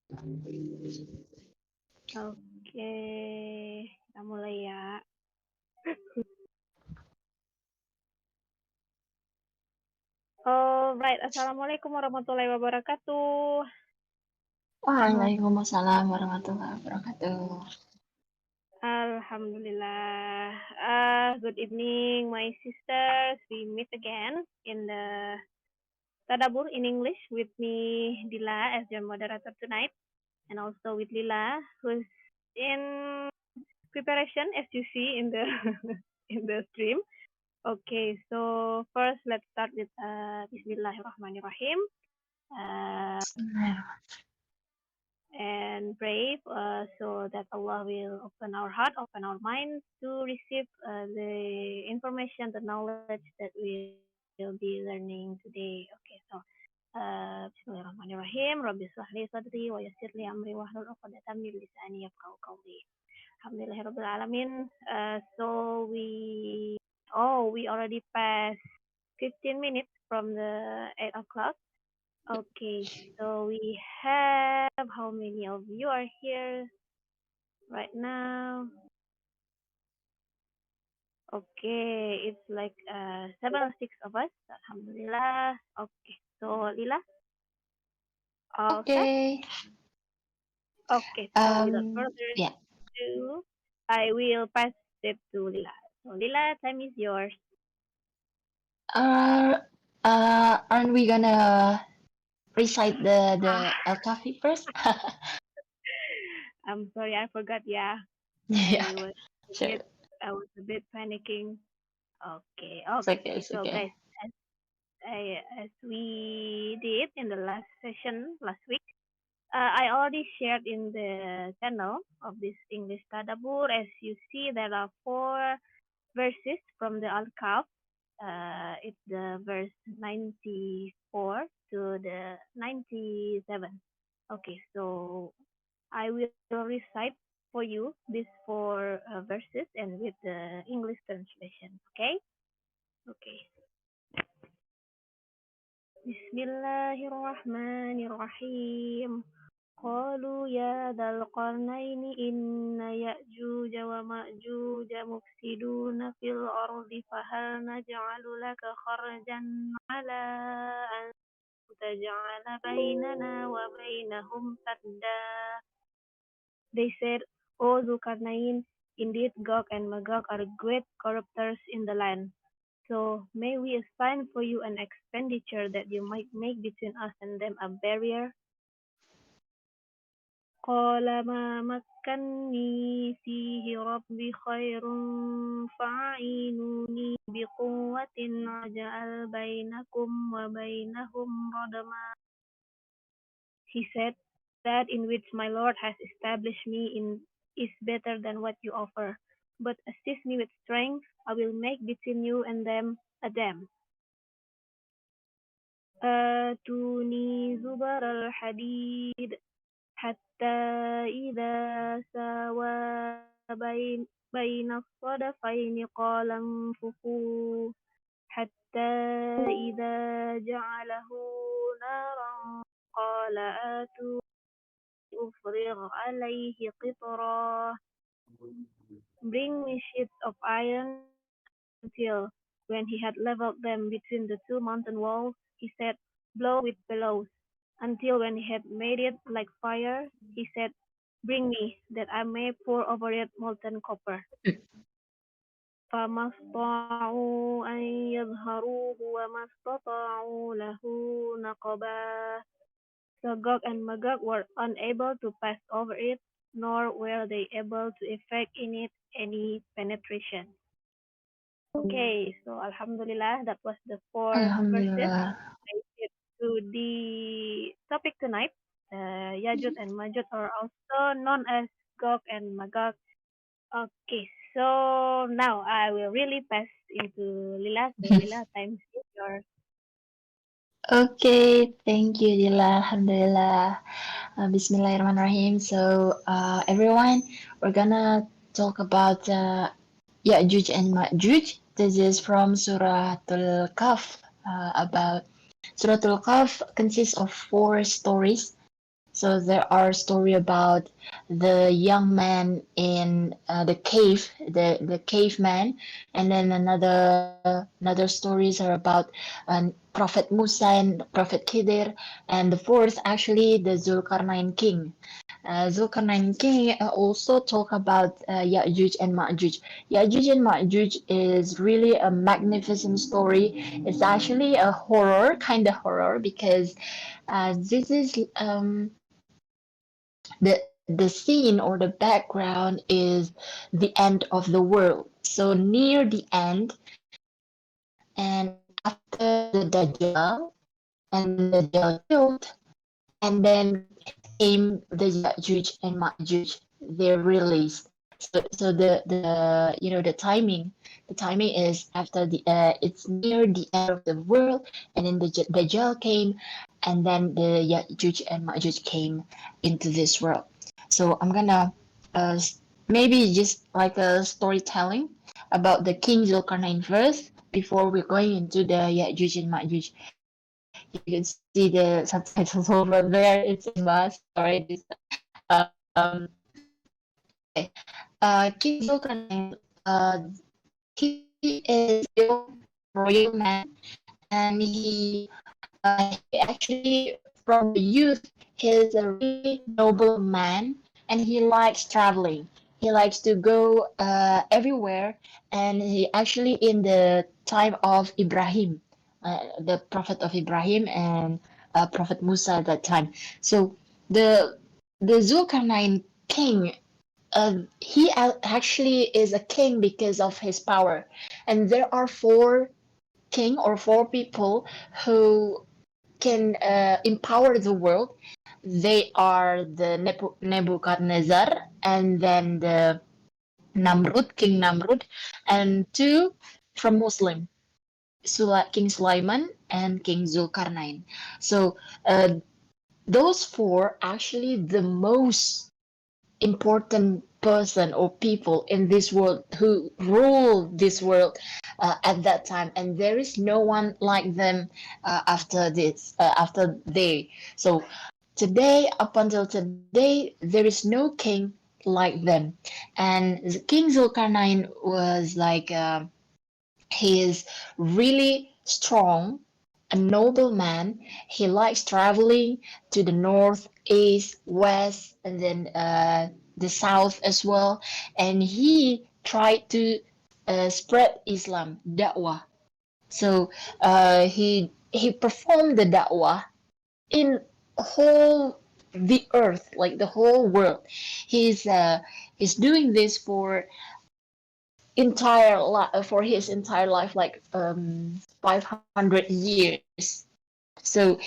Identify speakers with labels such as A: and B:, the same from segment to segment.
A: Oke, kita mulai ya. Alright, Assalamualaikum warahmatullahi wabarakatuh.
B: Waalaikumsalam warahmatullahi wabarakatuh.
A: Alhamdulillah. Good evening, my sisters. We meet again in the Tadabbur in English with me, Dilla, as your moderator tonight, and also with Lila, who's in preparation, as you see in the in the stream. Okay, so first let's start with Bismillahirrahmanirrahim. And pray so that Allah will open our heart, open our mind to receive the information, the knowledge that we will be learning today. Okay, so Bismillahirrahmanirrahim. Rabbi shrah li sadri wa yassir li amri wahlul 'uqdatam min lisani yafqahu qawli. Alhamdulillahirabbil alamin. We already passed 15 minutes from the 8 o'clock. Okay, so we have how many of you are here right now? Okay, it's like 7 or 6 of us. Alhamdulillah. Okay, so Lila, all set?
B: Okay.
A: Okay, so without further
B: Yeah.
A: ado, I will pass it to Lila. So Lila, time is yours.
B: Uh, aren't we gonna recite the
A: Ah,
B: al-Kahfi first?
A: I'm sorry, I forgot. Yeah,
B: Yeah.
A: I was a
B: Sure.
A: bit, I was a bit panicking. Okay,
B: It's okay.
A: okay.
B: It's
A: So
B: okay.
A: guys, as we did in the last session last week, I already shared in the channel of this English Tadabbur. As you see, there are 4 verses from the Al-Kahf. It's the verse 94 to the 97. Okay, so I will recite for you these 4 verses and with the English translation. Okay? Okay. Bismillahirrahmanirrahim. قالوا يا ذا القرنين إن يأجوج ومأجوج مفسدون في الأرض فهل نجعل لك خرجا على أن تجعل بيننا وبينهم سدا. They said, O Zulkarnain, indeed Gog and Magog are great corrupters in the land. So may we assign for you an expenditure that you might make between us and them a barrier. قال ما مكني فيه ربي خير فأعينوني بقوة أجعل بينكم وبينهم ردما. He said, that in which my Lord has established me in is better than what you offer. But assist me with strength, I will make between you and them a dam. آتوني زبر الحديد حتى إذا ساوى بين الصدفين قال انفخوا حتى إذا جعله نارا قال آتوني أفرغ عليه قطرا. Bring me sheets of iron until, when he had leveled them between the 2 mountain walls, he said, blow with bellows. Until when he had made it like fire, he said, bring me, that I may pour over it molten copper. فما استطاعوا أن يظهروه وما استطاعوا له نقبا. So Gog and Magog were unable to pass over it, nor were they able to effect in it any penetration. Okay, so Alhamdulillah, that was the 4 verses
B: Alhamdulillah.
A: related to the topic tonight. Yajuj and Majuj are also known as Gog and Magog. Okay, so now I will really pass into Lila. So Lila, time is yours.
B: Okay. Thank you, Dilla. Alhamdulillah. Bismillahirrahmanirrahim. So, everyone, we're gonna talk about Yajuj and Majuj. This is from Suratul Kahf. About Suratul Kahf consists of 4 stories. So there are story about the young man in the cave, the caveman, and then another stories are about Prophet Musa and Prophet Khidir, and the fourth actually the Zulkarnain king. Zulkarnain King also talk about Yajuj and Majuj. Yajuj and Majuj is really a magnificent story. It's actually a horror, kind of horror, because this is the scene or the background is the end of the world. So near the end, and after the Dajjal, and then the Dajjal killed, and then came the Yajuj and Majuj. They're released. So the timing is after it's near the end of the world, and then the Dajjal came, and then the Yajuj and Majuj came into this world. So I'm gonna uh, maybe just like a storytelling about the King Zulkarnain first before we're going into the Yajuj and Majuj. You can see the subtitles over there. It's in English. Sorry, this okay. King Zulkarnain, he is royal man, and he actually from the youth he's a really noble man, and he likes traveling. He likes to go everywhere, and he actually in the time of Ibrahim, the prophet of Ibrahim and Prophet Musa at that time. So the the Zulkarnain king, he actually is a king because of his power, and there are four king or four people who can empower the world. They are the Nebuchadnezzar, and then the Namrud, King Namrud, and two from Muslim, King Sulaiman and King Zulkarnain. So those four actually the most important person or people in this world who rule this world at that time, and there is no one like them after they. So today, up until today, there is no king like them. And King Zulkarnain was like he is really strong, a noble man. He likes traveling to the north, east, west, and then the south as well. And he tried to spread Islam, da'wah. So he performed the da'wah in whole the earth, like the whole world. He's doing this for his entire life, like 500 years. So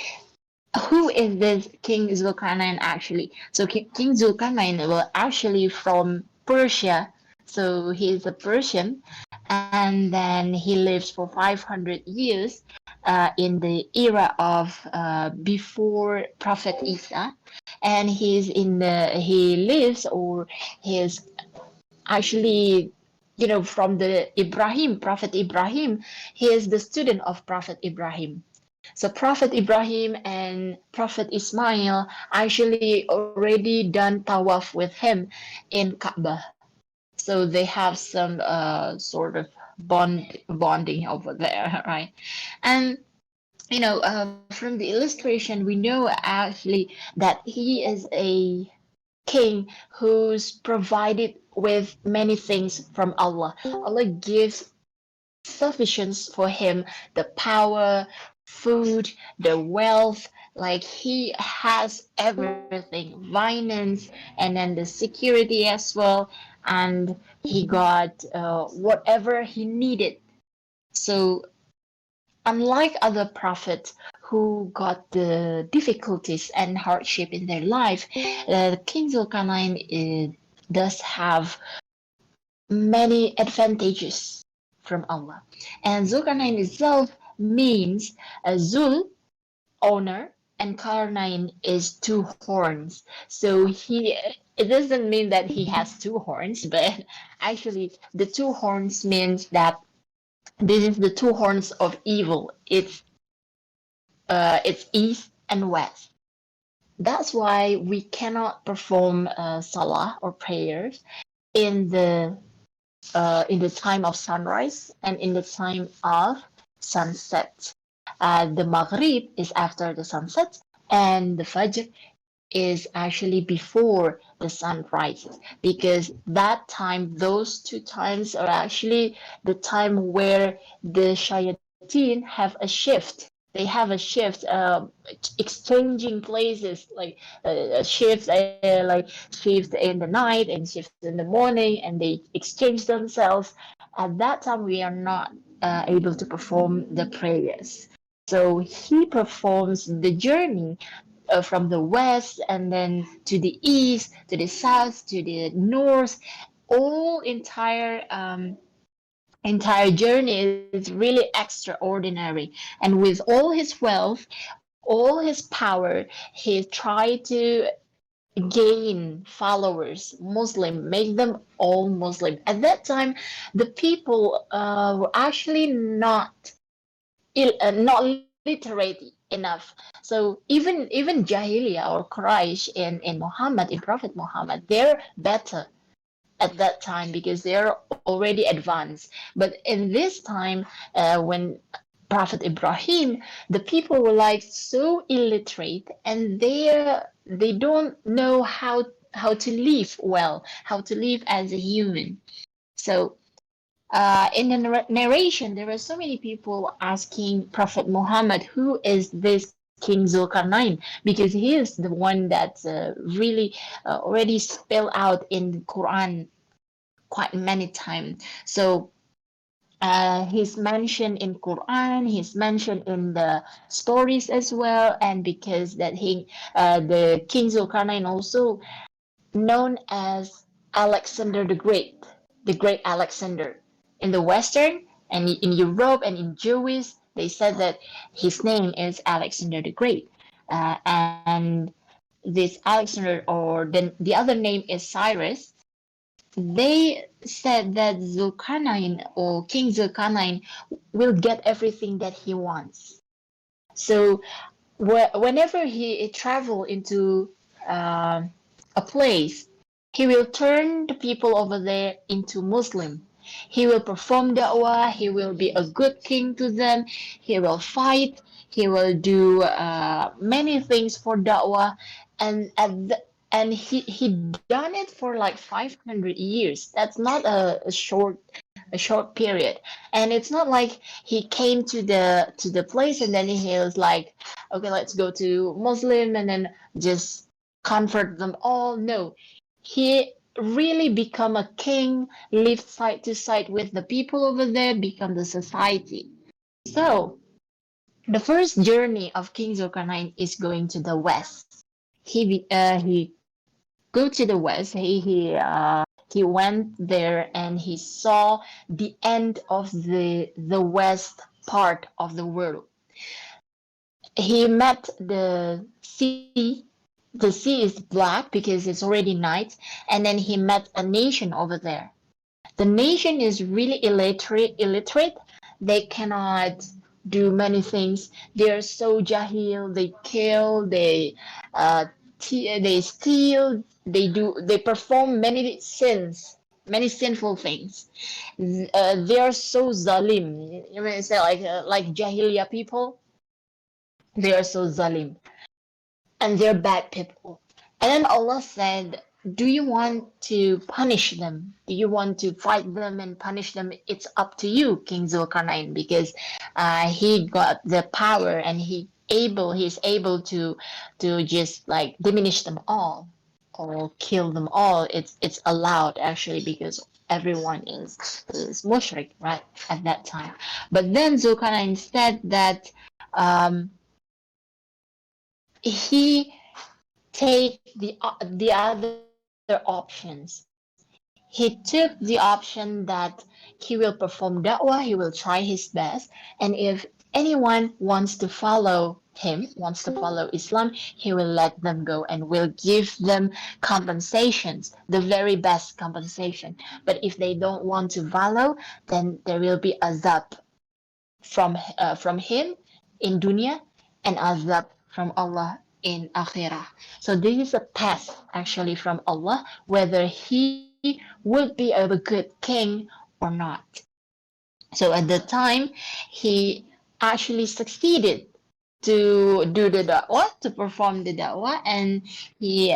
B: who is this King Zulkarnain actually? So King Zulkarnain was actually from Persia. So he's a Persian, and then he lives for 500 years in the era of before Prophet Isa, and he lives or he's actually from the Prophet Ibrahim. He is the student of Prophet Ibrahim. So Prophet Ibrahim and Prophet Ismail actually already done tawaf with him in Kaaba. So they have some sort of bonding over there, right? And from the illustration, we know actually that he is a king who's provided with many things from Allah. Allah gives sufficiency for him, the power, food, the wealth. Like he has everything, finance, and then the security as well. And he got whatever he needed. So unlike other prophets who got the difficulties and hardship in their life, King Zulkarnain does have many advantages from Allah. And Zulkarnain itself means Zul, owner, and Karnain is two horns. So it doesn't mean that he has two horns, but actually the two horns means that this is the two horns of evil. It's east and west. That's why we cannot perform salah or prayers in the time of sunrise and in the time of sunset. The Maghrib is after the sunset, and the Fajr is actually before the sun rises, because that time, those two times are actually the time where the shayateen have a shift. They have a shift, exchanging places, like a shift, like shift in the night and shift in the morning, and they exchange themselves. At that time, we are not able to perform the prayers. So he performs the journey from the west and then to the east, to the south, to the north. All entire journey is really extraordinary. And with all his wealth, all his power, he tried to gain followers, Muslim, make them all Muslim. At that time, the people were actually not literate enough. So even Jahiliyyah or Quraysh in Muhammad, in Prophet Muhammad, they're better at that time because they're already advanced. But in this time, when Prophet Ibrahim, the people were like so illiterate, and they don't know how to live well, how to live as a human. So in the narration, there were so many people asking Prophet Muhammad, who is this King Zulkarnain? Because he is the one that really already spelled out in the Quran quite many times. So he's mentioned in Quran, he's mentioned in the stories as well, and because that the King Zulkarnain also known as Alexander the Great Alexander. In the Western and in Europe and in Jewish, they said that his name is Alexander the Great. And this Alexander, or the other name is Cyrus, they said that Zulkarnain or King Zulkarnain will get everything that he wants. So whenever he travel into uh, a place, he will turn the people over there into Muslim. He will perform da'wah. He will be a good king to them. He will fight. He will do many things for da'wah, and he done it for like 500 years. That's not a short period. And it's not like he came to the place and then he was like, okay, let's go to Muslim and then just convert them all. No, he really become a king, lived side to side with the people over there, become the society. So the first journey of King Zulkarnain is going to the west. He go to the west. He went there and he saw the end of the west part of the world. He met the sea. The sea is black because it's already night, and then he met a nation over there. The nation is really illiterate. They cannot do many things. They are so jahil. They kill. Uh, they steal. They perform many sins, many sinful things. They are so zalim. You may say like jahiliya people. They are so zalim, and they're bad people. And then Allah said, do you want to punish them? Do you want to fight them and punish them? It's up to you, King Zulkarnain, because he got the power and he's able to just like diminish them all or kill them all. It's allowed actually because everyone is mushrik, right, at that time. But then Zulkarnain said that he take the other options. He took the option that he will perform da'wah, he will try his best, and if anyone wants to follow Islam, he will let them go and will give them compensations, the very best compensation. But if they don't want to follow, then there will be azab from him in dunya and azab from Allah in akhirah. So this is a test actually from Allah whether he would be a good king or not. So at the time, he actually succeeded to do the da'wah, to perform the da'wah, and he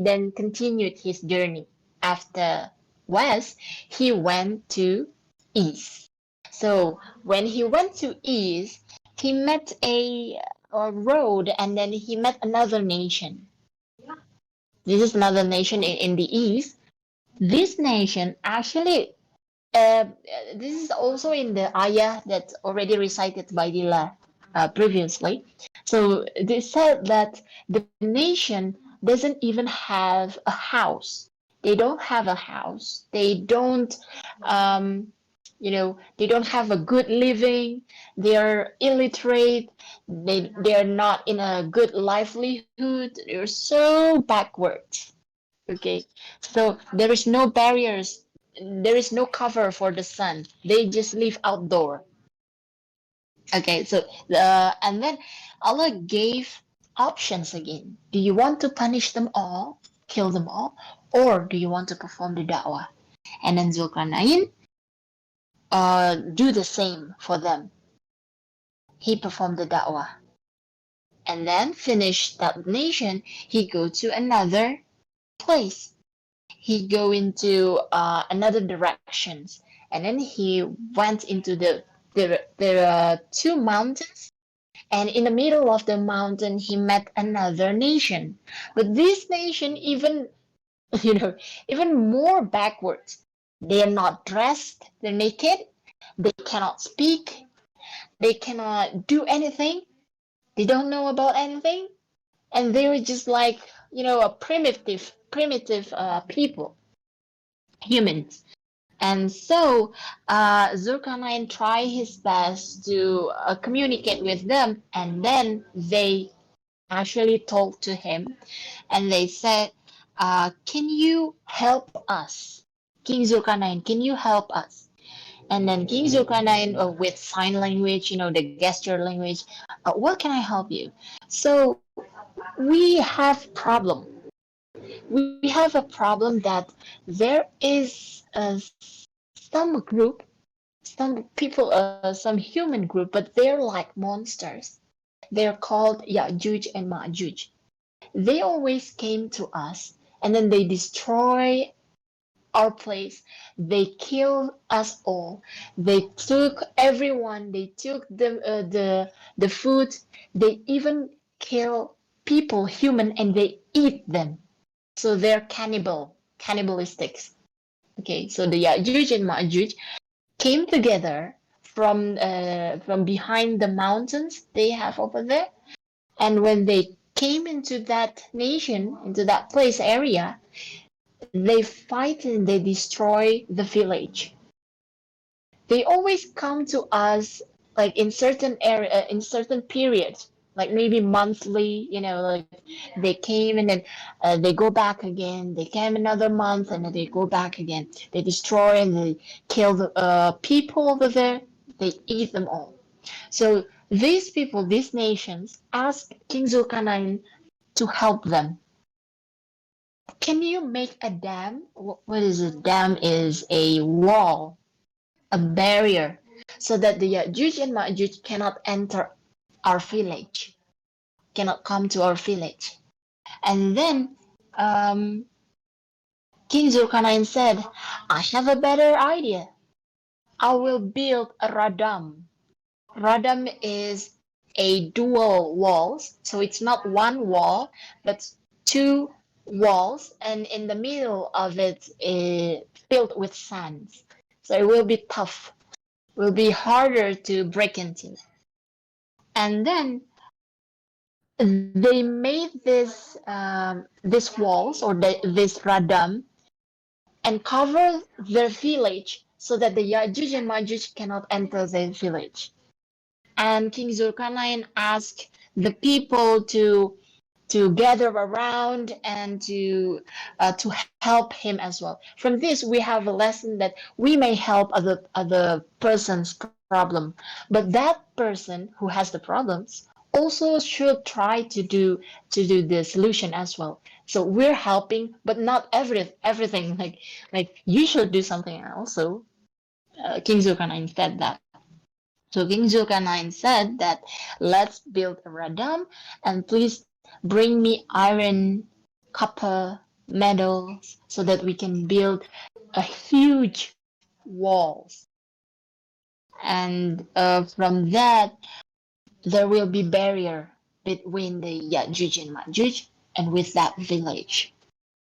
B: then continued his journey. After west, he went to east. So when he went to east, he met a road, and then he met another nation. This is another nation in the east. This nation actually this is also in the ayah that's already recited by Dilla previously. So they said that the nation doesn't even have a house. They don't have a house. They don't, um, they don't have a good living. They are illiterate. They are not in a good livelihood. They're so backwards. Okay, so there is no barriers, there is no cover for the sun. They just live outdoor. Okay, so and then Allah gave options again. Do you want to punish them all, kill them all, or do you want to perform the da'wah? And then Zulkarnain do the same for them. He performed the da'wah, and then finish that nation. He go to another place. He go into another directions, and then he went into the two mountains, and in the middle of the mountain he met another nation, but this nation even even more backwards. They are not dressed, they're naked, they cannot speak, they cannot do anything, they don't know about anything, and they were just like a primitive people, humans. And so Zulkarnain tried his best to communicate with them, and then they actually talked to him, and they said, "Can you help us, King Zulkarnain? Can you help us?" And then King Zulkarnain, with sign language, the gesture language, "What can I help you?" So we have problem. We have a problem that there is some group, some people, some human group, but they're like monsters. They're called Yajuj and Majuj. They always came to us, and then they destroy our place. They killed us all. They took everyone. They took the food. They even kill people, human, and they eat them. So they're cannibalistic. Okay, so the Yajuj and Majuj came together from behind the mountains they have over there, and when they came into that nation, into that place area, they fight and they destroy the village. They always come to us like in certain area, in certain periods, like maybe monthly. Like they came and then they go back again. They came another month and then they go back again. They destroy and they kill the people over there. They eat them all. So these people, these nations, ask King Zulkarnain to help them. Can you make a dam? What is a dam? Is a wall, a barrier, so that the Yajuj and Majuj cannot enter our village, cannot come to our village. And then King Zulkarnain said, I have a better idea. I will build a radam. Radam is a dual walls, so it's not one wall, but two walls, and in the middle of it is filled with sand. So it will be tough, will be harder to break into. And then they made this walls or this radam and cover their village so that the Yajuj and Majuj cannot enter their village. And King Zulkarnain asked the people to gather around and to help him as well. From this, we have a lesson that we may help other person's problem, but that person who has the problems also should try to do the solution as well. So we're helping, but not everything. Like you should do something else. So King Zulkarnain said that. So King Zulkarnain said that let's build a radam and please bring me iron, copper, metals so that we can build a huge walls. And from that, there will be barrier between the Yajuj and Majuj and with that village.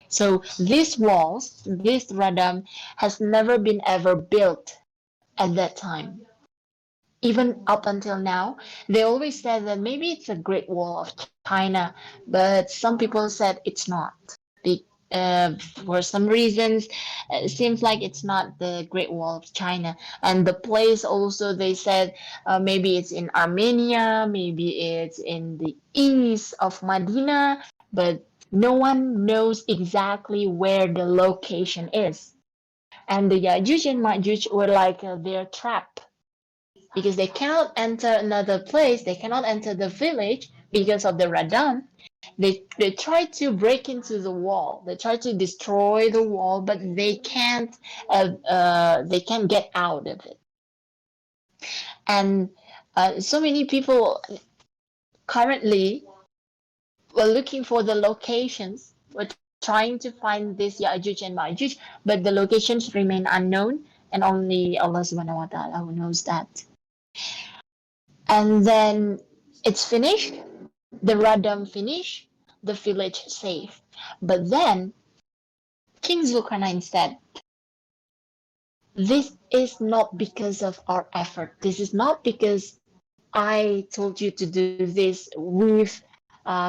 B: So these walls, this radam, has never been ever built at that time. Even up until now, they always said that maybe it's a Great Wall of China, but some people said it's not. For some reasons, it seems like it's not the Great Wall of China. And the place also, they said maybe it's in Armenia, maybe it's in the east of Medina, but no one knows exactly where the location is. And the Yajuj and Majuj were like their trap because they cannot enter another place, they cannot enter the village because of the radam. They try to break into the wall, they try to destroy the wall, but they can't get out of it. And so many people currently were looking for the locations, were trying to find this Yajuj and Majuj, but the locations remain unknown, and only Allah Subhanahu wa Taala who knows that. And then it's finished, the radam finished, the village safe. But then King Zulkarnain said, this is not because of our effort. This is not because I told you to do this. We've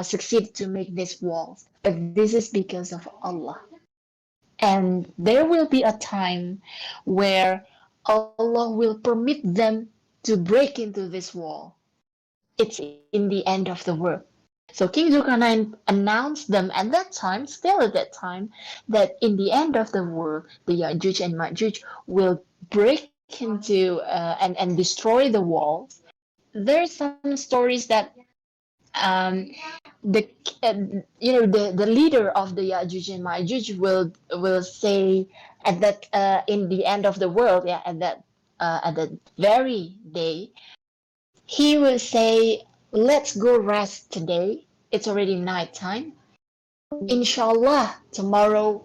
B: succeeded to make these walls. But this is because of Allah. And there will be a time where Allah will permit them to break into this wall. It's in the end of the world. So King Zulkarnain announced them at that time, still at that time, that in the end of the world, the Yajuj and Majuj will break into and destroy the walls. There's some stories that um, the the leader of the Yajuj and Majuj will say at that in the end of the world, yeah, at that very day, he will say, let's go rest today. It's already night time. Inshallah, tomorrow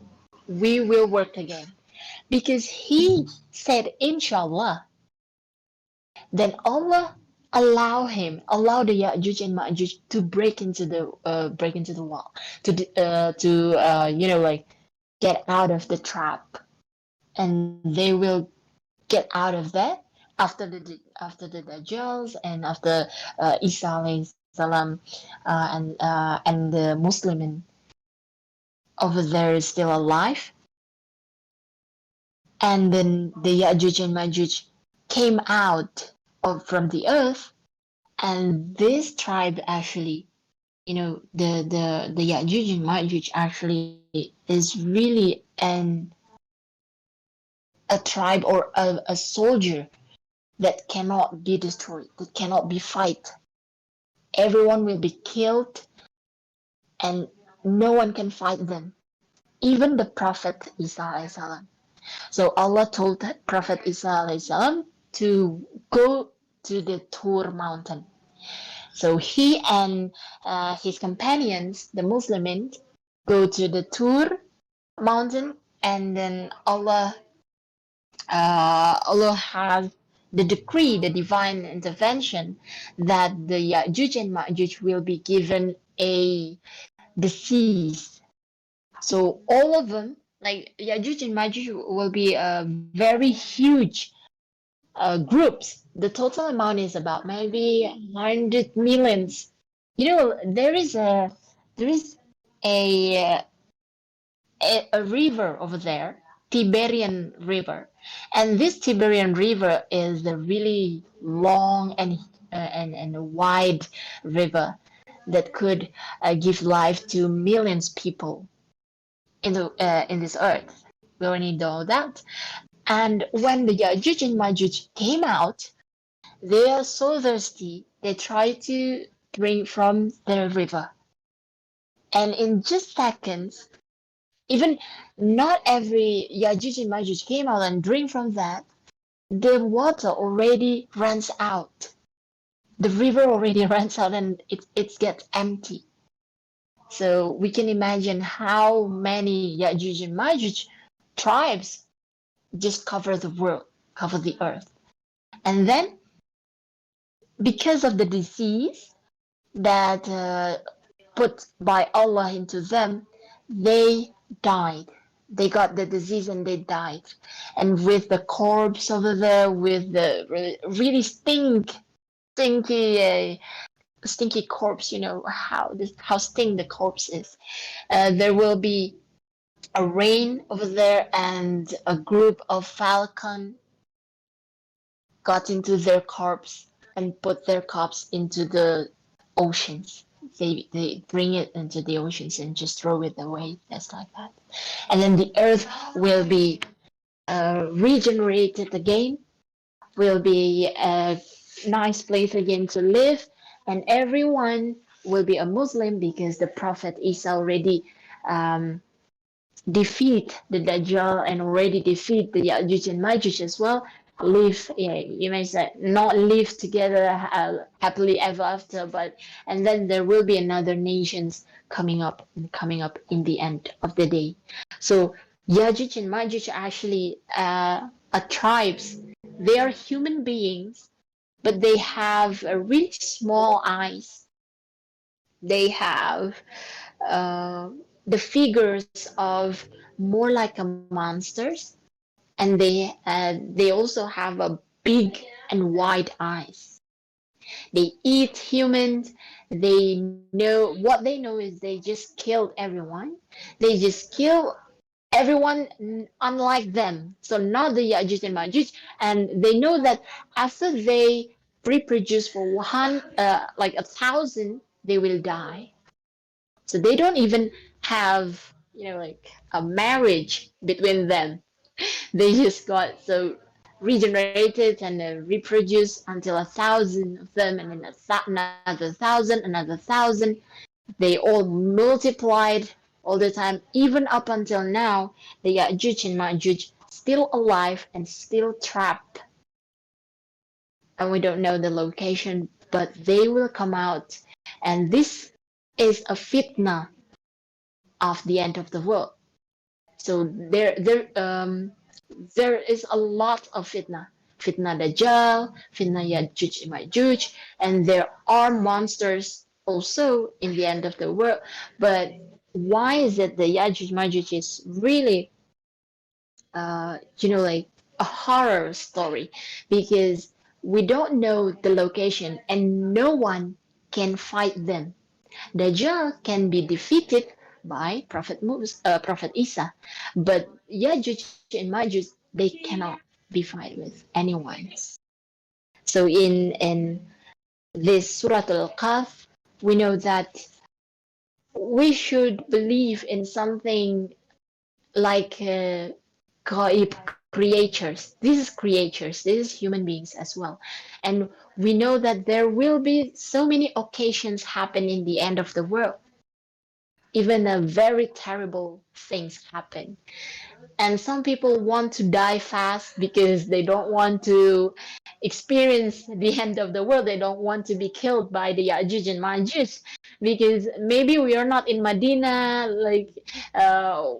B: we will work again. Because he said, Inshallah, then Allah allow the Yajuj and Majuj to break into the wall, like get out of the trap, and they will get out of that after the Dajjals and after Isa alayhi salam and the Muslim over there is still alive. And then the Yajuj and Majuj came out from the earth, and this tribe actually, the Yajuj and Majuj actually is really a tribe or a soldier that cannot be destroyed, that cannot be fight. Everyone will be killed, and no one can fight them, even the Prophet Isa alayhi salam. So Allah told Prophet Isa alayhi salam to go to the Tur mountain. So he and his companions, the Muslims, go to the Tur mountain, and then Allah has the decree, the divine intervention, that the Yajuj and Majuj will be given a disease. So all of them, like Yajuj and Majuj, will be very huge groups. The total amount is about maybe 100 millions. There is a a river over there, Tiberian River, and this Tiberian River is a really long and a wide river that could give life to millions of people in this earth. We already know that. And when the Yajuj and Majuj came out, they are so thirsty. They try to drink from the river. And in just seconds, even not every Yajuj and Majuj came out and drink from that. The water already runs out. The river already runs out and it gets empty. So we can imagine how many Yajuj and Majuj tribes just cover the world, cover the earth. And then because of the disease that put by Allah into them, they died. They got the disease and they died. And with the corpse over there, with the really stinky corpse, you know how stink the corpse is. There will be a rain over there, and a group of falcon got into their corpse and put their corpse into the oceans. They bring it into the oceans and just throw it away, just like that. And then the earth will be regenerated again, will be a nice place again to live, and everyone will be a Muslim because the Prophet Isa already um, defeat the Dajjal and already defeat the Yajuj and Majuj as well. Live, yeah, you may say, not live together happily ever after, but and then there will be another nations coming up in the end of the day. So Yajuj and Majuj are actually are tribes. They are human beings, but they have a really small eyes. They have uh, the figures of more like a monsters, and they also have a big and wide eyes. They eat humans. They know what they know is they just killed everyone. They just kill everyone unlike them. So not the Yajuj and Majuj, and they know that after they reproduce for like 1,000, they will die. So they don't even have, like a marriage between them. They just got so regenerated and reproduced until 1,000 of them, and then another 1,000, another 1,000. They all multiplied all the time, even up until now. The Yajuj and Majuj still alive and still trapped, and we don't know the location, but they will come out, and this is a fitna of the end of the world. So there is a lot of fitna Dajjal, fitna Yajuj Majuj, and there are monsters also in the end of the world. But why is it the Yajuj Majuj is really, like a horror story? Because we don't know the location and no one can fight them. Dajjal can be defeated by Prophet Isa, but Yajuj and Majuj, they cannot be fight with anyone. So in this Surah Al-Qaf, we know that we should believe in something like creatures. This is creatures. This is human beings as well, and we know that there will be so many occasions happen in the end of the world. Even a very terrible things happen, and some people want to die fast because they don't want to experience the end of the world. They don't want to be killed by the Yajuj and Majuj, because maybe we are not in Medina, like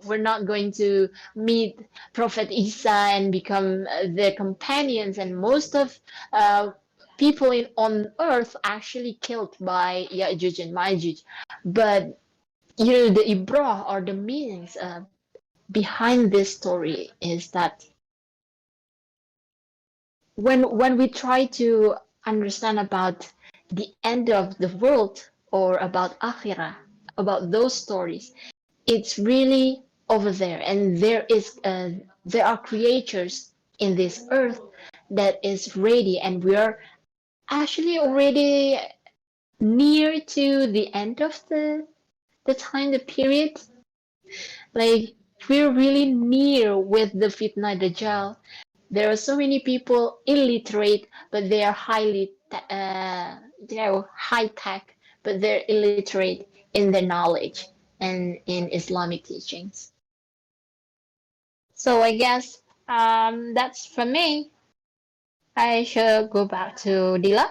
B: we're not going to meet Prophet Isa and become their companions, and most of people on earth actually killed by Yajuj and Majuj. But the ibrah or the meanings behind this story is that when we try to understand about the end of the world or about akhirah, about those stories, it's really over there, and there are creatures in this earth that is ready, and we are actually already near to the end of the time, the period. Like, we're really near with the fitna Dajjal. There are so many people illiterate, but they are high tech. but they're illiterate in their knowledge and in Islamic teachings. So I guess that's for me. I should go back to Dila.